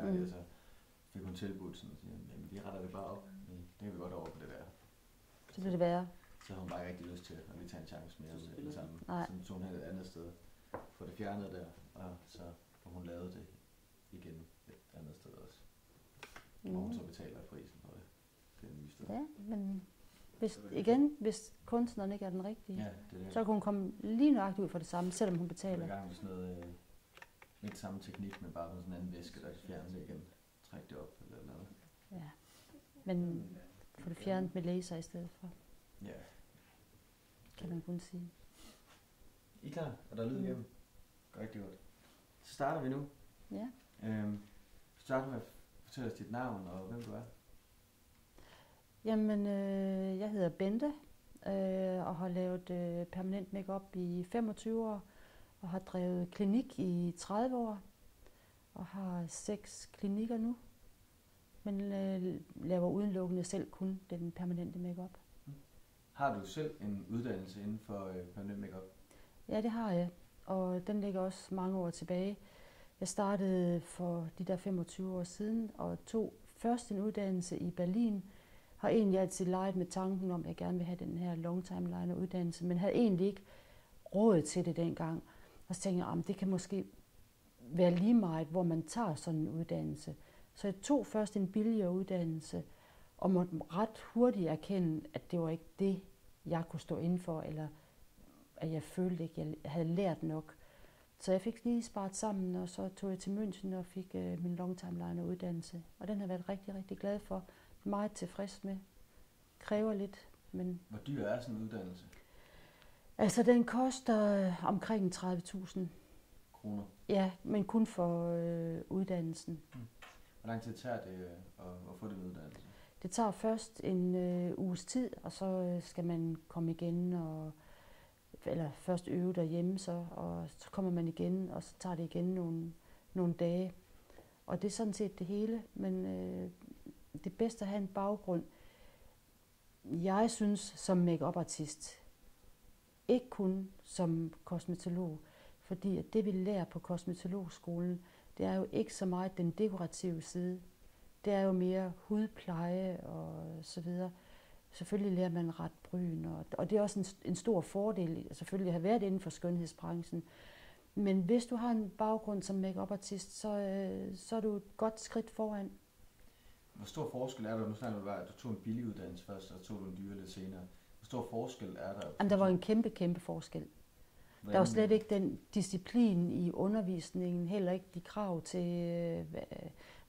færdig, og så fik hun tilbudt sådan, jamen vi retter det bare op, det kan vi godt over på det der. Så blev det værre. Så havde hun bare ikke rigtig lyst til at lige tage en chance mere med det samme. Så tog hun hen et andet sted, få det fjernet der, og så får hun lavet det igen et andet sted også. Og hun så betaler prisen for det nye sted. Ja, men hvis kunstneren ikke er den rigtige, så kan hun komme lige nøjagtigt ud for det samme, selvom hun betaler. Jeg er i gang med sådan noget, lidt samme teknik, men bare med sådan en anden væske, der kan fjerne det igen. Trække det op eller noget. Ja, men få det fjernet med laser i stedet for. Ja. Kan man kun sige. I er klar? Og der er lyd igennem? Rigtig godt. Så starter vi nu. Ja. Starter med at fortælle os dit navn og hvem du er. Jamen, jeg hedder Bente og har lavet permanent makeup i 25 år og har drevet klinik i 30 år og har 6 klinikker nu, men laver udelukkende selv kun den permanente makeup. Har du selv en uddannelse inden for permanent makeup? Ja, det har jeg, og den ligger også mange år tilbage. Jeg startede for de der 25 år siden og tog først en uddannelse i Berlin. Har egentlig altid leget med tanken om, at jeg gerne vil have den her long time liner uddannelse, men havde egentlig ikke råd til det dengang. Og så tænkte jeg, at det kan måske være lige meget, hvor man tager sådan en uddannelse. Så jeg tog først en billigere uddannelse, og måtte ret hurtigt erkende, at det var ikke det, jeg kunne stå inden for, eller at jeg følte ikke, at jeg havde lært nok. Så jeg fik lige sparet sammen, og så tog jeg til München og fik min long time liner uddannelse. Og den har jeg været rigtig, rigtig glad for. Meget tilfreds med. Kræver lidt, men... Hvor dyr er sådan en uddannelse? Altså, den koster omkring 30.000 kroner. Ja, men kun for uddannelsen. Hvor lang tid tager det at få den uddannelse? Det tager først en uges tid, og så skal man komme igen, eller først øve derhjemme, og så kommer man igen, og så tager det igen nogle dage. Og det er sådan set det hele, men det er bedst at have en baggrund. Jeg synes som make-up-artist, ikke kun som kosmetolog, fordi at det vi lærer på kosmetologskolen, det er jo ikke så meget den dekorative side. Det er jo mere hudpleje og så videre. Selvfølgelig lærer man ret bryn, og det er også en stor fordel selvfølgelig at have været inden for skønhedsbranchen. Men hvis du har en baggrund som make-up-artist, så er du et godt skridt foran. Hvor stor forskel er der? Nu snakker du bare, at du tog en billig uddannelse først, og tog du en dyre lidt senere. Hvor stor forskel er der? Jamen, der var en kæmpe forskel. Der var slet ikke den disciplin i undervisningen, heller ikke de krav til,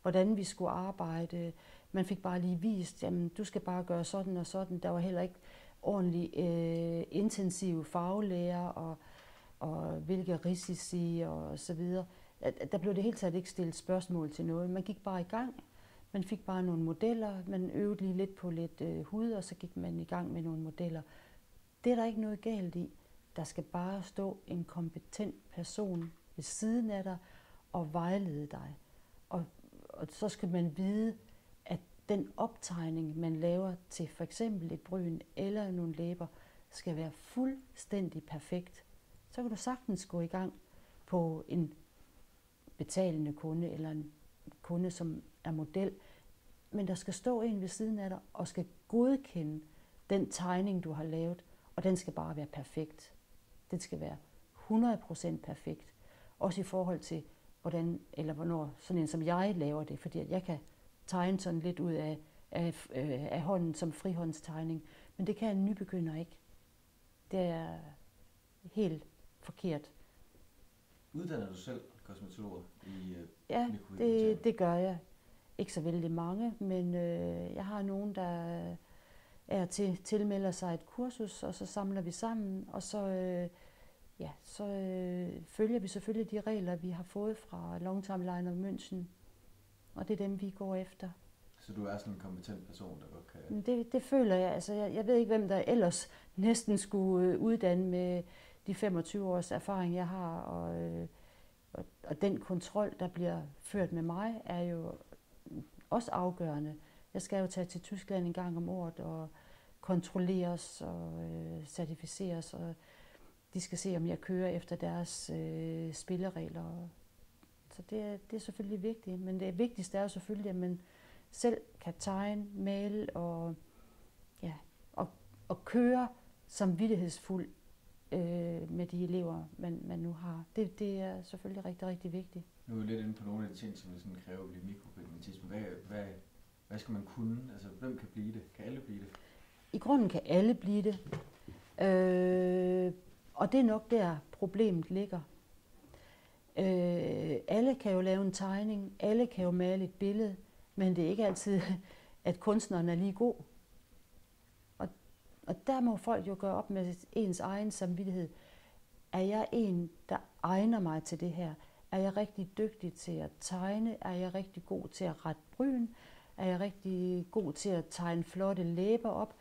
hvordan vi skulle arbejde. Man fik bare lige vist, jamen du skal bare gøre sådan og sådan. Der var heller ikke ordentlig intensiv faglærer og hvilke risici og så videre. Der blev det helt taget ikke stillet spørgsmål til noget. Man gik bare i gang. Man fik bare nogle modeller. Man øvede lige lidt på lidt hud, og så gik man i gang med nogle modeller. Det er der ikke noget galt i. Der skal bare stå en kompetent person ved siden af dig og vejlede dig. Og så skal man vide, at den optegning, man laver til for eksempel et bryn eller nogle læber, skal være fuldstændig perfekt. Så kan du sagtens gå i gang på en betalende kunde eller en kunde, som er model. Men der skal stå en ved siden af dig og skal godkende den tegning, du har lavet, og den skal bare være perfekt. Den skal være 100% perfekt. Også i forhold til, hvordan eller hvornår sådan en som jeg laver det, fordi at jeg kan tegne sådan lidt ud af hånden som frihåndstegning, men det kan en nybegynder ikke. Det er helt forkert. Uddanner du selv kosmetologer i Ja, det gør jeg. Ikke så vældig mange, men jeg har nogen, der tilmelder sig et kursus, og så samler vi sammen, og så følger vi selvfølgelig de regler, vi har fået fra Long Time Liner München, og det er dem, vi går efter. Så du er sådan en kompetent person, der godt kan... Det føler jeg. Altså, jeg ved ikke, hvem der ellers næsten skulle uddanne med de 25 års erfaring, jeg har, og den kontrol, der bliver ført med mig, er jo også afgørende. Jeg skal jo tage til Tyskland en gang om året og kontrolleres og certificeres, og de skal se, om jeg kører efter deres spilleregler. Så det er selvfølgelig vigtigt. Men det vigtigste er jo selvfølgelig, at man selv kan tegne, male og køre samvittighedsfuldt med de elever, man nu har. Det er selvfølgelig rigtig, rigtig vigtigt. Nu er vi lidt inde på nogle af de ting, som sådan kræver at blive mikropigmentisme. Hvad skal man kunne? Altså, hvem kan blive det? Kan alle blive det? I grunden kan alle blive det. Og det er nok der, problemet ligger. Alle kan jo lave en tegning, alle kan jo male et billede, men det er ikke altid, at kunstneren er lige god. Og der må folk jo gøre op med ens egen samvittighed. Er jeg en, der egner mig til det her? Er jeg rigtig dygtig til at tegne? Er jeg rigtig god til at rette bryn? Er jeg rigtig god til at tegne flotte læber op?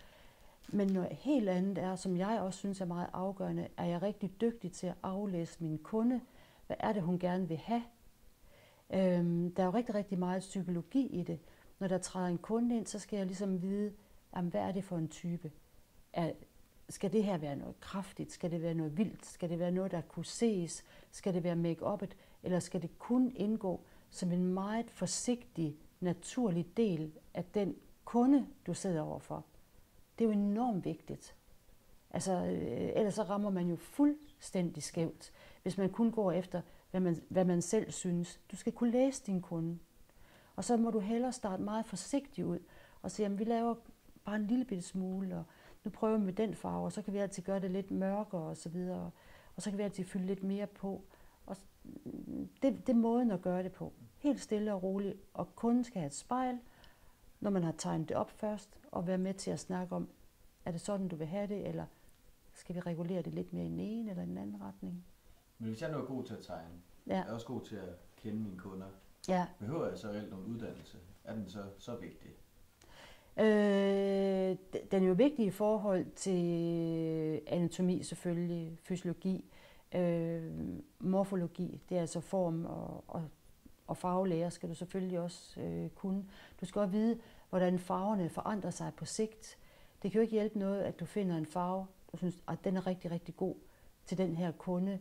Men noget helt andet er, som jeg også synes er meget afgørende, er jeg rigtig dygtig til at aflæse min kunde? Hvad er det, hun gerne vil have? Der er jo rigtig, rigtig meget psykologi i det. Når der træder en kunde ind, så skal jeg ligesom vide, hvad er det for en type? Skal det her være noget kraftigt? Skal det være noget vildt? Skal det være noget, der kunne ses? Skal det være make-up'et? Eller skal det kun indgå som en meget forsigtig, naturlig del af den kunde, du sidder overfor? Det er jo enormt vigtigt. Altså, ellers så rammer man jo fuldstændig skævt, hvis man kun går efter, hvad man selv synes. Du skal kunne læse din kunde. Og så må du hellere starte meget forsigtigt ud og sige, at vi laver bare en lille bitte smule, og nu prøver vi med den farve, og så kan vi altid gøre det lidt mørkere og så videre. Og så kan vi altid fylde lidt mere på. Og det er måden at gøre det på. Helt stille og roligt. Og kunden skal have et spejl, når man har tegnet det op først, og være med til at snakke om, er det sådan, du vil have det, eller skal vi regulere det lidt mere i den ene eller den anden retning? Men hvis jeg nu er god til at tegne, jeg er også god til at kende mine kunder, behøver jeg så reelt nogle uddannelse? Er den så vigtig? Den er jo vigtig i forhold til anatomi selvfølgelig, fysiologi, morfologi, det er altså form og farvelære skal du selvfølgelig også kunne. Du skal også vide, hvordan farverne forandrer sig på sigt. Det kan jo ikke hjælpe noget, at du finder en farve, du synes, at den er rigtig, rigtig god til den her kunde,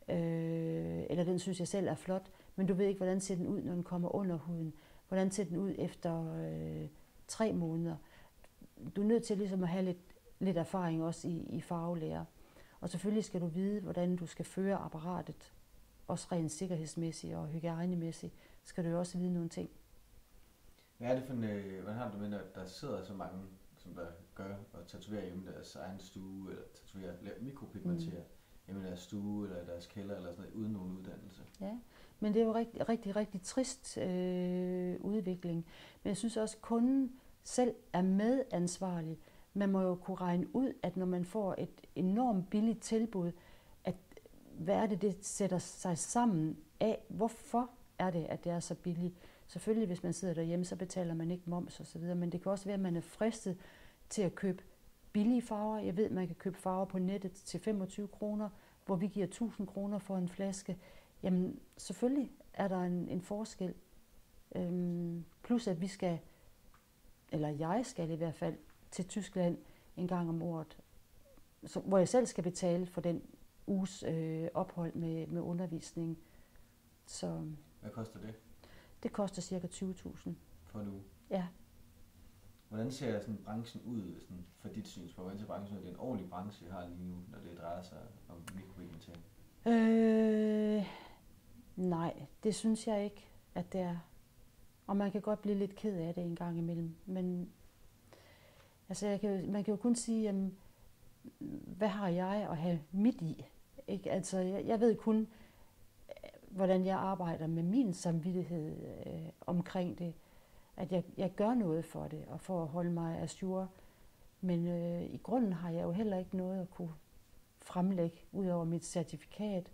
eller den synes jeg selv er flot, men du ved ikke, hvordan ser den ud, når den kommer under huden. Hvordan ser den ud efter 3 måneder. Du er nødt til ligesom at have lidt erfaring også i farvelære. Og selvfølgelig skal du vide, hvordan du skal føre apparatet, også rent sikkerhedsmæssigt og hygiejnemæssigt, skal du jo også vide nogle ting. Hvad er det for hvordan har du med, at der sidder så mange, som der gør og tatoverer hjemme deres egen stue, eller tatoverer, mikropigmenterer hjemme deres stue, eller deres kælder, eller sådan noget, uden nogen uddannelse? Ja, men det er jo rigtig, rigtig, rigtig trist udvikling. Men jeg synes også, at kunden selv er medansvarlig. Man må jo kunne regne ud, at når man får et enormt billigt tilbud, at hvad er det sætter sig sammen af? Hvorfor er det, at det er så billigt? Selvfølgelig, hvis man sidder derhjemme, så betaler man ikke moms osv., men det kan også være, at man er fristet til at købe billige farver. Jeg ved, at man kan købe farver på nettet til 25 kroner, hvor vi giver 1000 kroner for en flaske. Jamen, selvfølgelig er der en forskel. Plus at vi skal, eller jeg skal i hvert fald, til Tyskland en gang om året, hvor jeg selv skal betale for den uges ophold med undervisning. Så, hvad koster det? Det koster ca. 20.000. For en uge? Ja. Hvordan ser sådan branchen ud sådan for dit synspunkt? Hvordan ser branchen ud? Det er en ordentlig branche, vi har lige nu, når det drejer sig om mikropigmentering. Nej, det synes jeg ikke, at det er. Og man kan godt blive lidt ked af det en gang imellem. Men altså, man kan jo kun sige, jamen, hvad har jeg at have mit i? Ikke? Altså, jeg ved kun, hvordan jeg arbejder med min samvittighed omkring det. At jeg gør noget for det, og for at holde mig ajour. Men i grunden har jeg jo heller ikke noget at kunne fremlægge, ud over mit certifikat,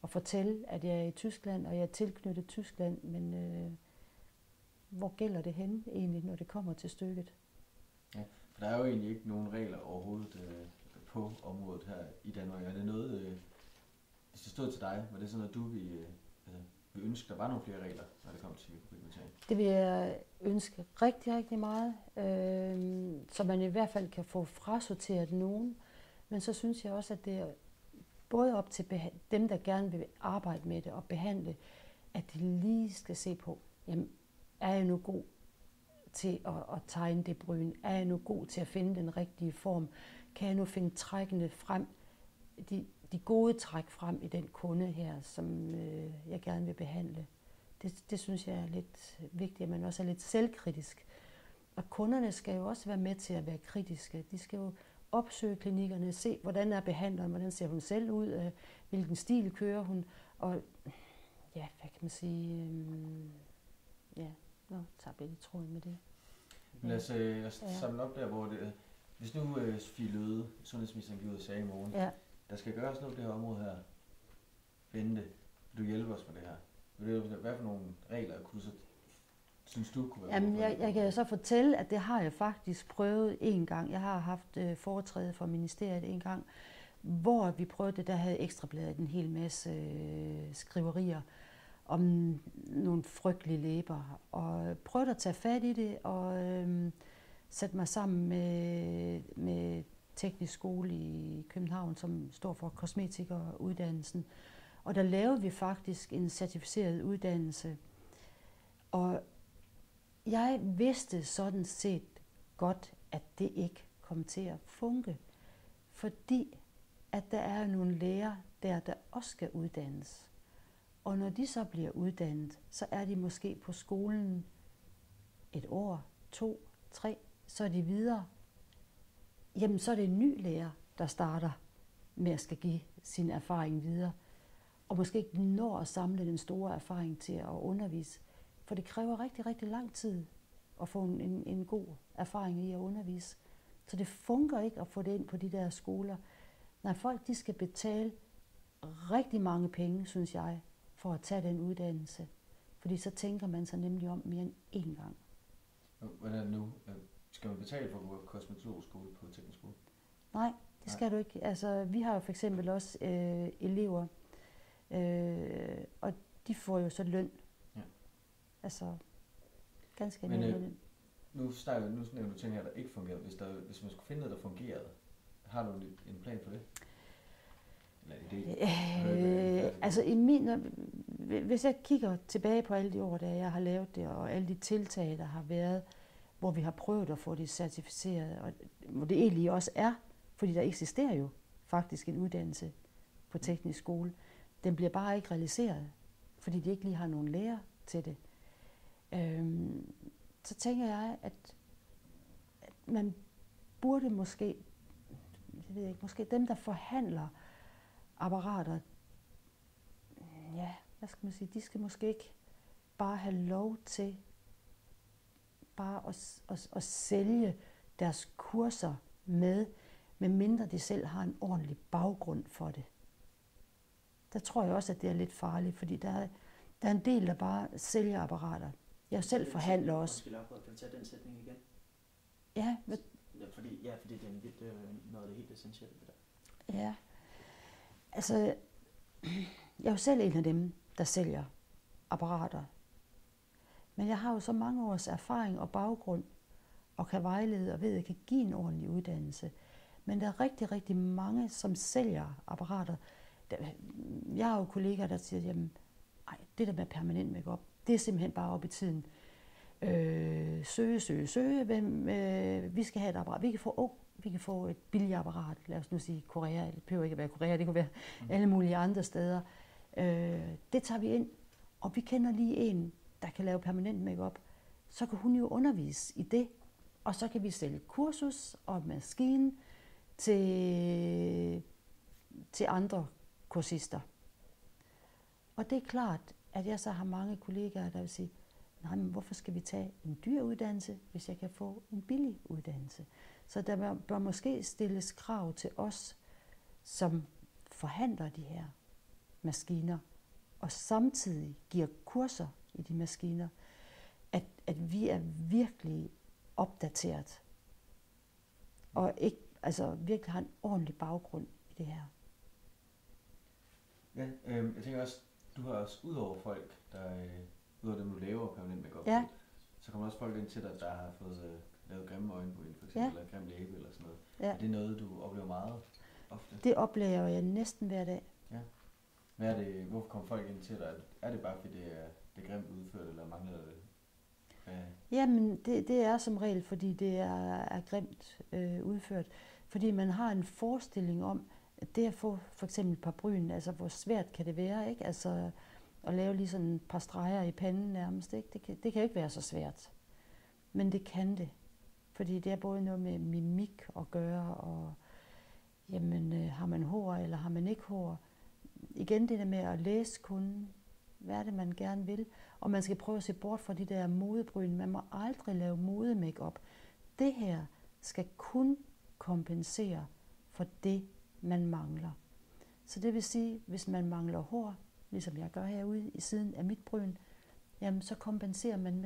og fortælle, at jeg er i Tyskland, og jeg er tilknyttet Tyskland, men hvor gælder det hen egentlig, når det kommer til stykket? Ja, for der er jo egentlig ikke nogen regler overhovedet på området her i Danmark. Er det noget, hvis det stod til dig, var det sådan noget, du vil ønske, der var nogle flere regler, når det kommer til mikropigmentering? Det vil jeg ønske rigtig, rigtig meget, så man i hvert fald kan få frasorteret nogen. Men så synes jeg også, at det er både op til dem, der gerne vil arbejde med det og behandle, at de lige skal se på, jamen, er jeg nu god til at tegne det bryn? Er jeg nu god til at finde den rigtige form? Kan jeg nu finde trækkene frem, de gode træk frem i den kunde her, som jeg gerne vil behandle? Det synes jeg er lidt vigtigt, at man også er lidt selvkritisk. Og kunderne skal jo også være med til at være kritiske. De skal jo opsøge klinikkerne, se, hvordan er behandleren, hvordan ser hun selv ud, hvilken stil kører hun, og ja, hvad kan man sige, ja, nu tager jeg lidt tråden med det. Lad os samle op der, hvor det, hvis nu Sofie Løhde, sundhedsministeren, giver ud og sagde i morgen, der skal gøres noget på det her område her, Bente, vil du hjælpe os med det her? Hvad for nogle regler kunne så, synes du kunne være? Jamen, jeg kan så fortælle, at det har jeg faktisk prøvet en gang. Jeg har haft foretræde for ministeriet en gang, hvor vi prøvede det, der havde Ekstrabladet en hel masse skriverier om nogle frygtelige læber, og prøvede at tage fat i det, og sætte mig sammen med Teknisk Skole i København, som står for kosmetikeruddannelsen. Og der lavede vi faktisk en certificeret uddannelse. Og jeg vidste sådan set godt, at det ikke kom til at funke. Fordi at der er nogle læger der også skal uddannes. Og når de så bliver uddannet, så er de måske på skolen 1 år, 2, 3, så er de videre. Jamen så er det en ny lærer, der starter med at skal give sin erfaring videre. Og måske ikke når at samle den store erfaring til at undervise. For det kræver rigtig, rigtig lang tid at få en god erfaring i at undervise. Så det fungerer ikke at få det ind på de der skoler. Når folk de skal betale rigtig mange penge, synes jeg, for at tage den uddannelse. Fordi så tænker man sig nemlig om mere end én gang. Hvordan nu? Skal man betale for at gå på kosmetologskole på teknisk skole? Nej, det skal du ikke. Altså, vi har jo for eksempel også elever, og de får jo så løn. Ja. Altså, ganske almindelig løn. Nu nævner du ting her, der ikke fungerer. Hvis man skulle finde noget, der fungerede, har du en plan for det? Altså, hvis jeg kigger tilbage på alle de år, da jeg har lavet det, og alle de tiltag, der har været, hvor vi har prøvet at få det certificeret, og hvor det egentlig også er, fordi der eksisterer jo faktisk en uddannelse på teknisk skole. Den bliver bare ikke realiseret, fordi de ikke lige har nogen lærer til det. Så tænker jeg, at man burde måske, jeg ved ikke, måske dem, der forhandler apparater, ja, hvad skal man sige, de skal måske ikke bare have lov til bare at sælge deres kurser medmindre de selv har en ordentlig baggrund for det. Der tror jeg også, at det er lidt farligt, fordi der er en del, der bare sælger apparater. Jeg selv forhandler også. Kan du tage den sætning igen? Ja. Fordi det er noget af det helt essentielle ved det. Ja. Altså, jeg er jo selv en af dem, der sælger apparater. Men jeg har jo så mange års erfaring og baggrund, og kan vejlede og ved, at jeg kan give en ordentlig uddannelse. Men der er rigtig, rigtig mange, som sælger apparater. Jeg har jo kollegaer, der siger, jamen, det der med permanent makeup, det er simpelthen bare op i tiden. Søge. Vi skal have et apparat. Vi kan få et billigt apparat. Lad os nu sige Korea. Det behøver ikke at være Korea, det kunne være alle mulige andre steder. Det tager vi ind, og vi kender lige en, der kan lave permanent makeup. Så kan hun jo undervise i det, og så kan vi sælge kursus og maskine til andre kursister. Og det er klart, at jeg så har mange kollegaer, der vil sige, nej, men hvorfor skal vi tage en dyr uddannelse, hvis jeg kan få en billig uddannelse? Så der bør måske stilles krav til os, som forhandler de her maskiner, og samtidig giver kurser i de maskiner, at vi er virkelig opdateret, og ikke, altså virkelig har en ordentlig baggrund i det her. Ja, jeg tænker også, du har også udover folk, udover dem du laver permanent makeup, så kommer også folk ind til dig, der har fået lavet grimme øjenbryn, for eksempel, eller grim læbe eller sådan noget. Ja. Er det noget, du oplever meget ofte? Det oplever jeg næsten hver dag. Ja. Hvorfor kommer folk ind til dig? Er det bare fordi det er grimt udført, eller mangler det? Jamen, det er som regel, fordi det er grimt udført. Fordi man har en forestilling om, at det at få for eksempel et par bryn, altså hvor svært kan det være, ikke? Altså at lave lige sådan et par streger i panden nærmest, ikke? Det kan jo ikke være så svært. Men det kan det. Fordi det er både noget med mimik at gøre, og jamen, har man hår, eller har man ikke hår? Igen det der med at læse kunden. Hvad er det, man gerne vil? Og man skal prøve at se bort fra de der modebryn. Man må aldrig lave modemakeup. Det her skal kun kompensere for det, man mangler. Så det vil sige, hvis man mangler hår, ligesom jeg gør herude i siden af mit bryn, jamen så kompenserer man med